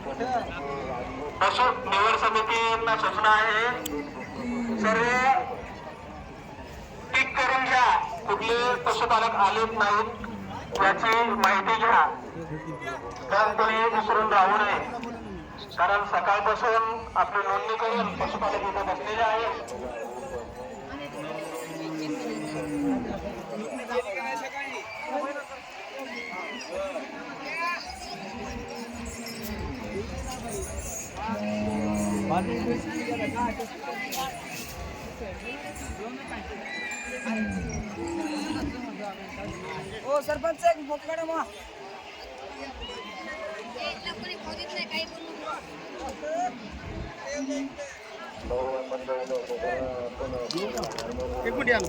पशु निवड समितीला सूचना आहे, सर्व टिक करून घ्या. कुठले पशुपालक आलेत नाहीत याची माहिती घ्या. तर कोणी विसरून राहू नये, कारण सकाळपासून आपली नोंदणी करून पशुपालक इथे बसलेले आहेत. ओ सरपंच एक बोट काढा मग. एक मिनिट